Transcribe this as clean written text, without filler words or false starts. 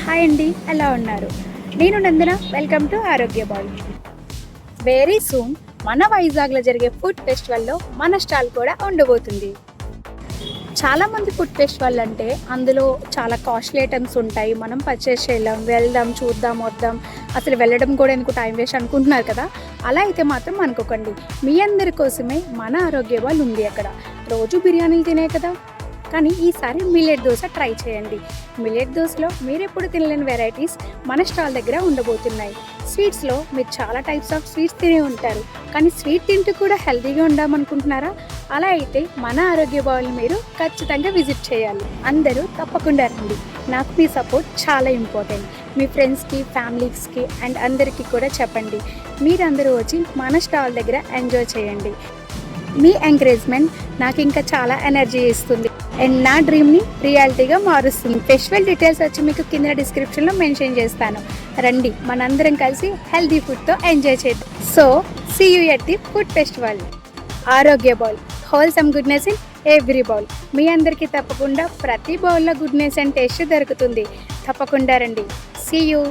Hi అండి, ఎలా ఉన్నారు? నేను నందన. వెల్కమ్ టు ఆరోగ్య బాల్. వెరీ సూన్ మన వైజాగ్లో జరిగే ఫుడ్ ఫెస్టివల్లో మన స్టాల్ కూడా ఉండబోతుంది. చాలామంది ఫుడ్ ఫెస్టివల్ అంటే అందులో చాలా కాస్ట్లీ ఐటమ్స్ ఉంటాయి. మనం పర్చేస్ చేయలేం, వెళ్దాం, చూద్దాం, వద్దాం, అసలు వెళ్ళడం కూడా ఎందుకు టైం వేస్ట్ అనుకుంటున్నారు కదా. అలా అయితే మాత్రం అనుకోకండి. మీ అందరి కోసమే మన ఆరోగ్య బాల్ ఉంది అక్కడ. రోజు బిర్యానీలు తినే కదా, కానీ ఈసారి మిల్లెట్ దోశ ట్రై చేయండి. మిల్లెట్ దోశలో మీరు ఎప్పుడు తినలేని వెరైటీస్ మన స్టాల్ దగ్గర ఉండబోతున్నాయి. స్వీట్స్లో మీరు చాలా టైప్స్ ఆఫ్ స్వీట్స్ తినే ఉంటారు, కానీ స్వీట్ తింటూ కూడా హెల్తీగా ఉండామనుకుంటున్నారా? అలా అయితే మన ఆరోగ్య బాల్ మీరు ఖచ్చితంగా విజిట్ చేయాలి. అందరూ తప్పకుండా రండి. నాకు మీ సపోర్ట్ చాలా ఇంపార్టెంట్. మీ ఫ్రెండ్స్కి, ఫ్యామిలీస్కి అండ్ అందరికీ కూడా చెప్పండి. మీరందరూ వచ్చి మన స్టాల్ దగ్గర ఎంజాయ్ చేయండి. మీ ఎంకరేజ్మెంట్ నాకు ఇంకా చాలా ఎనర్జీ ఇస్తుంది అండ్ నా డ్రీమ్ని రియాలిటీగా మారుస్తుంది. ఫెస్టివల్ డీటెయిల్స్ వచ్చి మీకు కింద డిస్క్రిప్షన్లో మెన్షన్ చేస్తాను. రండి, మనందరం కలిసి హెల్తీ ఫుడ్తో ఎంజాయ్ చేద్దాం. So see you at the food festival. Arogya bowl, wholesome goodness in every bowl. మీ అందరికీ తప్పకుండా ప్రతి బౌల్లో గుడ్నెస్ అండ్ టేస్ట్ దొరుకుతుంది. తప్పకుండా రండి. See you.